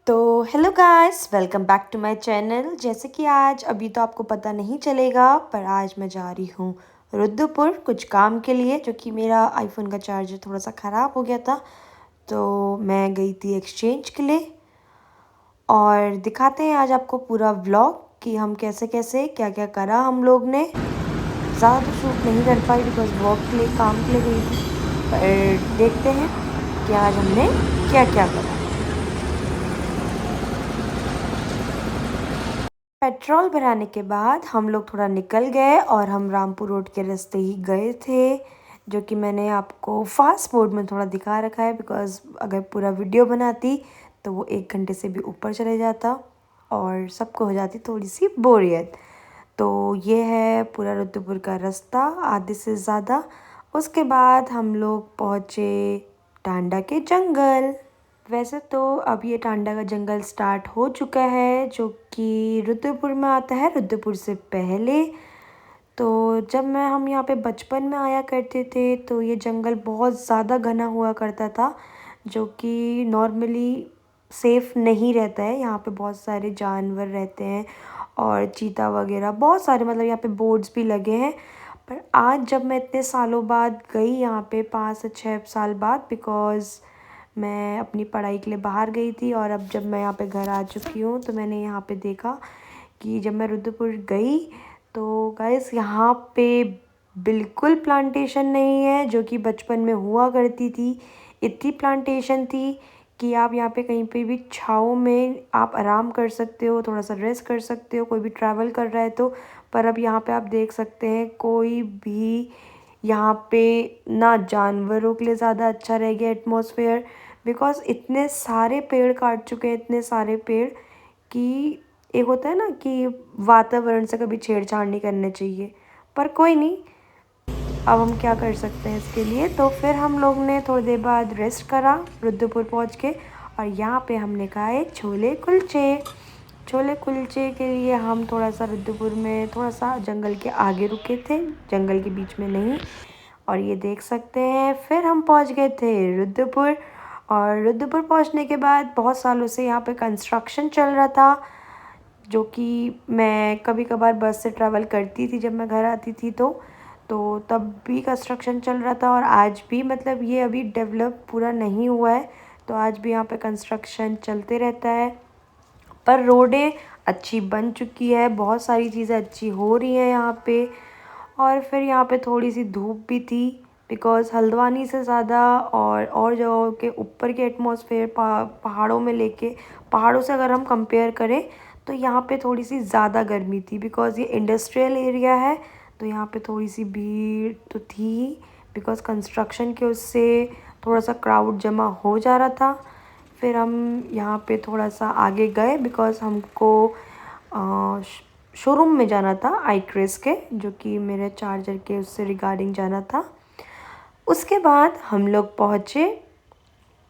तो hello guys, welcome back to my channel. जैसे कि आज अभी तो आपको पता नहीं चलेगा, पर आज मैं जा रही हूँ रुद्रपुर कुछ काम के लिए, जो कि मेरा आईफोन का चार्जर थोड़ा सा ख़राब हो गया था। तो मैं गई थी एक्सचेंज के लिए, और दिखाते हैं आज आपको पूरा व्लॉग कि हम कैसे कैसे क्या क्या करा हम लोग ने। ज़्यादा तो शूट नहीं कर पाई बिकॉज वर्क के लिए, काम के लिए गई थी, पर देखते हैं कि आज हमने क्या क्या करा। पेट्रोल भराने के बाद हम लोग थोड़ा निकल गए और हम रामपुर रोड के रास्ते ही गए थे, जो कि मैंने आपको फास्ट मोड में थोड़ा दिखा रखा है बिकॉज़ अगर पूरा वीडियो बनाती तो वो 1 घंटे से भी ऊपर चले जाता और सबको हो जाती थोड़ी सी बोरियत। तो ये है पूरा रुद्रपुर का रास्ता, आधे से ज़्यादा। उसके बाद हम लोग पहुँचे टांडा के जंगल। वैसे तो अब ये टांडा का जंगल स्टार्ट हो चुका है, जो कि रुद्रपुर में आता है, रुद्रपुर से पहले। तो जब हम यहाँ पे बचपन में आया करते थे तो ये जंगल बहुत ज़्यादा घना हुआ करता था, जो कि नॉर्मली सेफ़ नहीं रहता है। यहाँ पे बहुत सारे जानवर रहते हैं और चीता वगैरह बहुत सारे, मतलब यहाँ पे बोर्ड्स भी लगे हैं। पर आज जब मैं इतने सालों बाद गई यहाँ पे, 5 से 6 साल बाद, बिकॉज़ मैं अपनी पढ़ाई के लिए बाहर गई थी, और अब जब मैं यहाँ पे घर आ चुकी हूँ तो मैंने यहाँ पे देखा कि जब मैं रुद्रपुर गई तो गाइस यहाँ पे बिल्कुल प्लांटेशन नहीं है, जो कि बचपन में हुआ करती थी। इतनी प्लांटेशन थी कि आप यहाँ पे कहीं पे भी छाँव में आप आराम कर सकते हो, थोड़ा सा रेस्ट कर सकते हो, कोई भी ट्रैवल कर रहा है तो। पर अब यहाँ पे आप देख सकते हैं कोई भी यहाँ पे ना, जानवरों के लिए ज़्यादा अच्छा रह गया एटमॉस्फेयर, बिकॉज़ इतने सारे पेड़ काट चुके हैं, इतने सारे पेड़, कि एक होता है ना कि वातावरण से कभी छेड़छाड़ नहीं करनी चाहिए। पर कोई नहीं, अब हम क्या कर सकते हैं इसके लिए। तो फिर हम लोग ने थोड़ी देर बाद रेस्ट करा रुद्रपुर पहुंच के, और यहाँ पे हमने खाए छोले कुलचे। छोले कुलचे के लिए हम थोड़ा सा रुद्रपुर में, थोड़ा सा जंगल के आगे रुके थे, जंगल के बीच में नहीं। और ये देख सकते हैं, फिर हम पहुंच गए थे रुद्रपुर। और रुद्रपुर पहुंचने के बाद बहुत सालों से यहाँ पे कंस्ट्रक्शन चल रहा था, जो कि मैं कभी कभार बस से ट्रैवल करती थी जब मैं घर आती थी तो तब भी कंस्ट्रक्शन चल रहा था, और आज भी, मतलब ये अभी डेवलप पूरा नहीं हुआ है, तो आज भी यहाँ पे कंस्ट्रक्शन चलते रहता है। पर रोडें अच्छी बन चुकी है, बहुत सारी चीज़ें अच्छी हो रही हैं यहाँ पे। और फिर यहाँ पे थोड़ी सी धूप भी थी, बिकॉज़ हल्द्वानी से ज़्यादा और जगहों के ऊपर के एटमॉस्फेयर, पहाड़ों में लेके, पहाड़ों से अगर हम कंपेयर करें तो यहाँ पे थोड़ी सी ज़्यादा गर्मी थी, बिकॉज़ ये इंडस्ट्रियल एरिया है। तो यहाँ पे थोड़ी सी भीड़ तो थी, बिकॉज़ कंस्ट्रक्शन के उससे थोड़ा सा क्राउड जमा हो जा रहा था। फिर हम यहाँ पे थोड़ा सा आगे गए, बिकॉज़ हमको शोरूम में जाना था आईक्रेस के, जो कि मेरे चार्जर के उससे रिगार्डिंग जाना था। उसके बाद हम लोग पहुँचे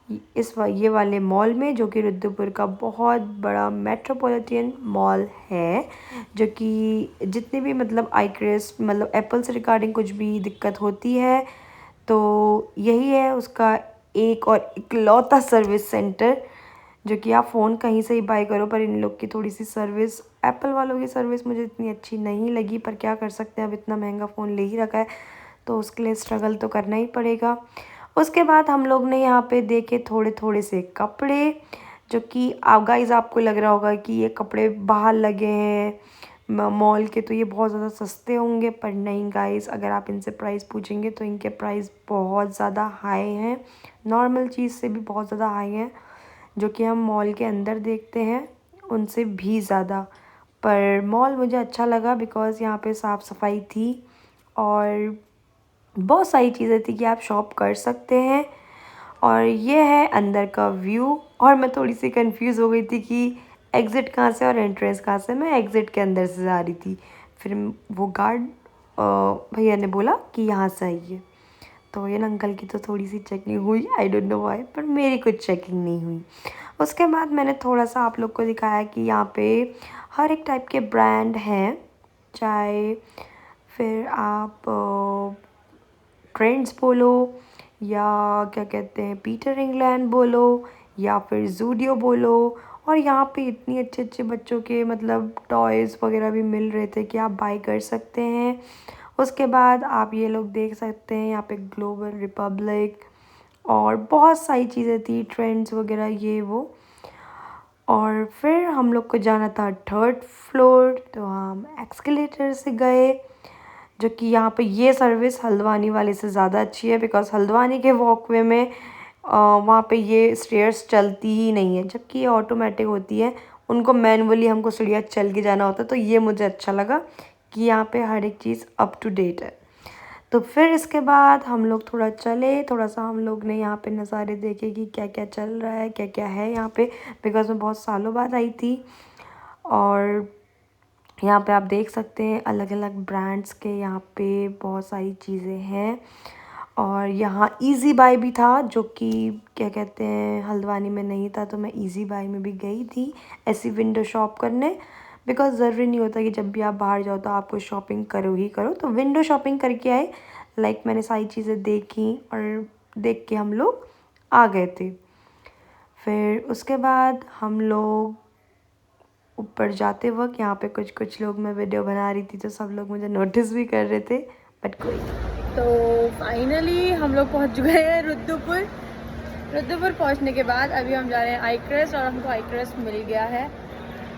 ये वाले मॉल में, जो कि रुद्रपुर का बहुत बड़ा मेट्रोपॉलिटन मॉल है, जो कि जितने भी, मतलब आईक्रेस, मतलब एप्पल से रिगार्डिंग कुछ भी दिक्कत होती है तो यही है उसका एक और इकलौता सर्विस सेंटर, जो कि आप फ़ोन कहीं से ही बाय करो, पर इन लोग की थोड़ी सी सर्विस, एप्पल वालों की सर्विस मुझे इतनी अच्छी नहीं लगी। पर क्या कर सकते हैं, अब इतना महंगा फ़ोन ले ही रखा है तो उसके लिए स्ट्रगल तो करना ही पड़ेगा। उसके बाद हम लोग ने यहाँ पे देखे थोड़े थोड़े से कपड़े, जो कि आप गाइस, आपको लग रहा होगा कि ये कपड़े बाहर लगे हैं मॉल के तो ये बहुत ज़्यादा सस्ते होंगे, पर नहीं गाइस, अगर आप इनसे प्राइस पूछेंगे तो इनके प्राइस बहुत ज़्यादा हाई हैं, नॉर्मल चीज़ से भी बहुत ज़्यादा हाई हैं, जो कि हम मॉल के अंदर देखते हैं उनसे भी ज़्यादा। पर मॉल मुझे अच्छा लगा बिकॉज़ यहाँ पे साफ़ सफाई थी और बहुत सारी चीज़ें थी कि आप शॉप कर सकते हैं। और ये है अंदर का व्यू, और मैं थोड़ी सी कंफ्यूज हो गई थी कि एग्ज़िट कहाँ से और एंट्रेंस कहाँ से। मैं एग्ज़िट के अंदर से जा रही थी, फिर वो गार्ड भैया ने बोला कि यहाँ से आइए, तो ये अंकल की तो थोड़ी सी चेकिंग हुई, आई डोंट नो व्हाई, पर मेरी कुछ चेकिंग नहीं हुई। उसके बाद मैंने थोड़ा सा आप लोग को दिखाया कि यहाँ पे हर एक टाइप के ब्रांड हैं, चाहे फिर आप ट्रेंड्स बोलो, या क्या कहते हैं, पीटर इंग्लैंड बोलो, या फिर ज़ूडियो बोलो। और यहाँ पे इतनी अच्छे अच्छे बच्चों के मतलब टॉयज़ वगैरह भी मिल रहे थे कि आप बाय कर सकते हैं। उसके बाद आप ये लोग देख सकते हैं यहाँ पे ग्लोबल रिपब्लिक और बहुत सारी चीज़ें थी, ट्रेंड्स वगैरह ये वो। और फिर हम लोग को जाना था 3rd फ्लोर, तो हम एक्सकेलेटर से गए, जो कि यहाँ पे ये सर्विस हल्द्वानी वाले से ज़्यादा अच्छी है बिकॉज़ हल्द्वानी के वॉकवे में वहाँ पे ये स्टेयर्स चलती ही नहीं है, जबकि ये ऑटोमेटिक होती है, उनको मैनुअली हमको सीढ़ियाँ चल के जाना होता है। तो ये मुझे अच्छा लगा कि यहाँ पे हर एक चीज़ अप टू डेट है। तो फिर इसके बाद हम लोग थोड़ा चले, थोड़ा सा हम लोग ने यहाँ पे नज़ारे देखे कि क्या क्या चल रहा है, क्या क्या है यहाँ पे, बिकॉज़ मैं बहुत सालों बाद आई थी। और यहाँ पे आप देख सकते हैं अलग अलग ब्रांड्स के यहाँ पे बहुत सारी चीज़ें हैं। और यहाँ इजी बाय भी था, जो कि क्या कहते हैं हल्द्वानी में नहीं था, तो मैं इजी बाय में भी गई थी ऐसी विंडो शॉप करने। बिकॉज़ ज़रूरी नहीं होता कि जब भी आप बाहर जाओ तो आपको शॉपिंग करो ही करो, तो विंडो शॉपिंग करके आए। मैंने सारी चीज़ें देखी और देख के हम लोग आ गए थे। फिर उसके बाद हम लोग ऊपर जाते वक्त यहाँ पे कुछ कुछ लोग, मैं वीडियो बना रही थी तो सब लोग मुझे नोटिस भी कर रहे थे, बट कोई। तो फाइनली हम लोग पहुँच गए हैं रुद्रपुर। रुद्रपुर पहुँचने के बाद अभी हम जा रहे हैं आईक्रेस्ट, और हमको आईक्रेस्ट मिल गया है।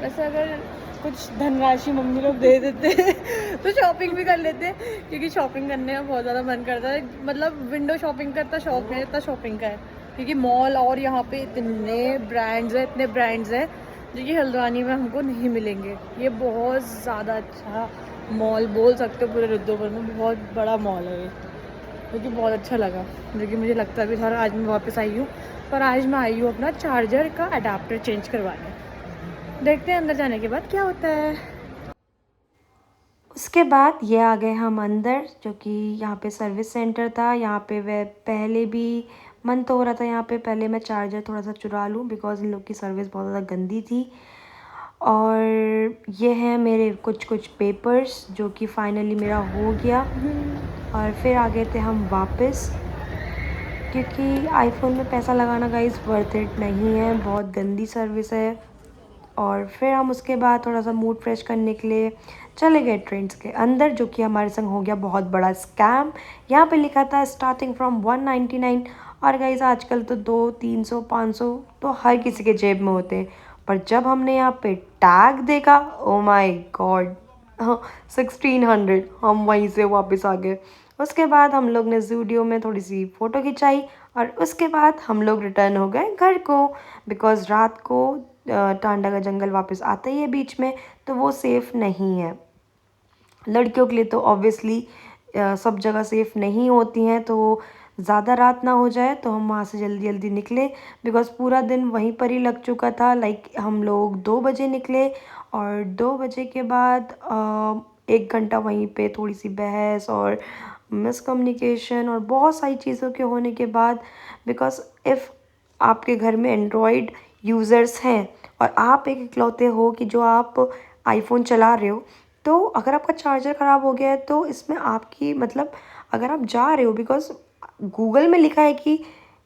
वैसे अगर कुछ धनराशि मम्मी लोग दे देते तो शॉपिंग भी कर लेते, क्योंकि शॉपिंग करने का बहुत ज़्यादा मन करता है। मतलब विंडो शॉपिंग का इतना शौक है, इतना शॉपिंग का है, क्योंकि मॉल और यहाँ पे इतने ब्रांड्स हैं जो कि हल्द्वानी में हमको नहीं मिलेंगे। ये बहुत ज़्यादा अच्छा मॉल बोल सकते हो, पूरे रुद्रपुर में बहुत बड़ा मॉल है ये, जो कि बहुत अच्छा लगा। जो कि मुझे लगता भी था, आज मैं वापस आई हूँ, पर आज मैं आई हूँ अपना चार्जर का अडाप्टर चेंज करवाने। देखते हैं अंदर जाने के बाद क्या होता है। उसके बाद ये आ गए हम अंदर, जो कि यहाँ पे सर्विस सेंटर था। यहाँ पे वह पहले भी मन तो हो रहा था यहाँ पे पहले मैं चार्जर थोड़ा सा चुरा लूँ, बिकॉज़ इन लोग की सर्विस बहुत ज़्यादा गंदी थी। और ये हैं मेरे कुछ कुछ पेपर्स, जो कि फाइनली मेरा हो गया। और फिर आ गए थे हम वापस, क्योंकि आईफ़ोन में पैसा लगाना गाइस वर्थ इट नहीं है, बहुत गंदी सर्विस है। और फिर हम उसके बाद थोड़ा सा मूड फ्रेश करने के लिए चले गए ट्रेंड्स के अंदर, जो कि हमारे संग हो गया बहुत बड़ा स्कैम। यहाँ पे लिखा था स्टार्टिंग फ्रॉम 199, और गाइस आजकल तो 200, 300, 500 तो हर किसी के जेब में होते हैं। पर जब हमने यहाँ पे टैग देखा, ओ माई गॉड, 1600, हम वहीं से वापस आ गए। उसके बाद हम लोग ने ज़ूडियो में थोड़ी सी फ़ोटो खिंचाई, और उसके बाद हम लोग रिटर्न हो गए घर को, बिकॉज़ रात को टांडा का जंगल वापस आता ही है बीच में, तो वो सेफ़ नहीं है लड़कियों के लिए। तो ऑब्वियसली सब जगह सेफ़ नहीं होती हैं, तो ज़्यादा रात ना हो जाए, तो हम वहाँ से जल्दी जल्दी निकले, बिकॉज़ पूरा दिन वहीं पर ही लग चुका था। हम लोग 2 बजे निकले, और 2 बजे के बाद 1 घंटा वहीं पे थोड़ी सी बहस और मिसकम्युनिकेशन और बहुत सारी चीज़ों के होने के बाद, बिकॉज़ इफ़ आपके घर में एंड्रॉयड यूज़र्स हैं और आप एक इकलौते हो कि जो आप आईफ़ोन चला रहे हो, तो अगर आपका चार्जर ख़राब हो गया है तो इसमें आपकी मतलब, अगर आप जा रहे हो, बिकॉज़ गूगल में लिखा है कि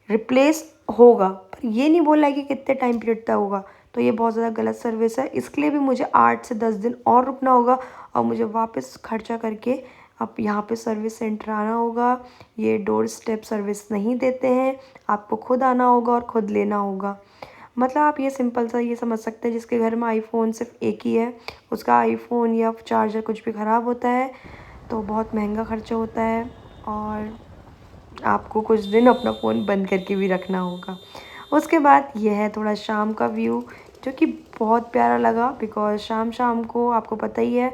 रिप्लेस होगा, पर ये नहीं बोला है कि कितने टाइम पीरियड तक होगा। तो ये बहुत ज़्यादा गलत सर्विस है, इसके लिए भी मुझे 8 से 10 दिन और रुकना होगा, और मुझे वापस खर्चा करके अब यहाँ पे सर्विस सेंटर आना होगा। ये डोर स्टेप सर्विस नहीं देते हैं, आपको खुद आना होगा और खुद लेना होगा। मतलब आप ये सिंपल सा ये समझ सकते हैं, जिसके घर में आईफ़ोन सिर्फ एक ही है, उसका आईफ़ोन या चार्जर कुछ भी ख़राब होता है तो बहुत महंगा खर्चा होता है, और आपको कुछ दिन अपना फ़ोन बंद करके भी रखना होगा। उसके बाद ये है थोड़ा शाम का व्यू, जो कि बहुत प्यारा लगा, बिकॉज़ शाम शाम को आपको पता ही है,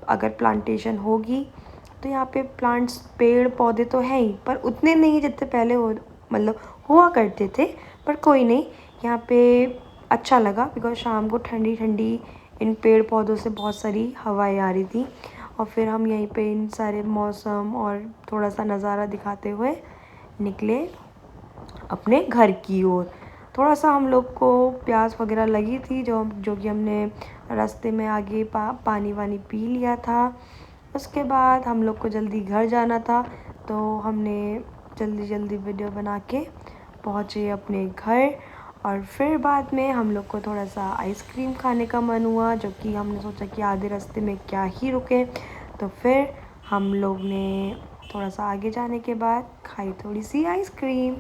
अगर प्लांटेशन होगी तो यहाँ पे प्लांट्स पेड़ पौधे तो हैं ही, पर उतने नहीं जितने पहले हो मतलब हुआ करते थे। पर कोई नहीं, यहाँ पे अच्छा लगा, बिकॉज़ शाम को ठंडी ठंडी इन पेड़ पौधों से बहुत सारी हवाएं आ रही थी। और फिर हम यहीं पे इन सारे मौसम और थोड़ा सा नज़ारा दिखाते हुए निकले अपने घर की ओर। थोड़ा सा हम लोग को प्यास वगैरह लगी थी, जो कि हमने रास्ते में आगे पानी वानी पी लिया था। उसके बाद हम लोग को जल्दी घर जाना था, तो हमने जल्दी जल्दी वीडियो बना के पहुँचे अपने घर। और फिर बाद में हम लोग को थोड़ा सा आइसक्रीम खाने का मन हुआ, जो कि हमने सोचा कि आधे रास्ते में क्या ही रुके। तो फिर हम लोग ने थोड़ा सा आगे जाने के बाद खाई थोड़ी सी आइसक्रीम।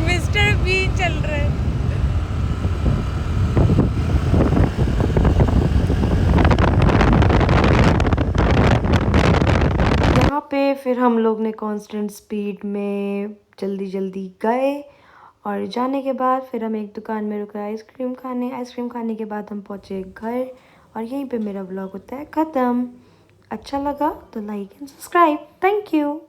मिस्टर बीन चल रहा है। यहाँ पे फिर हम लोग ने कांस्टेंट स्पीड में जल्दी जल्दी गए, और जाने के बाद फिर हम एक दुकान में रुके आइसक्रीम खाने। आइसक्रीम खाने के बाद हम पहुँचे घर, और यहीं पे मेरा ब्लॉग होता है ख़त्म। अच्छा लगा तो like and subscribe. Thank you.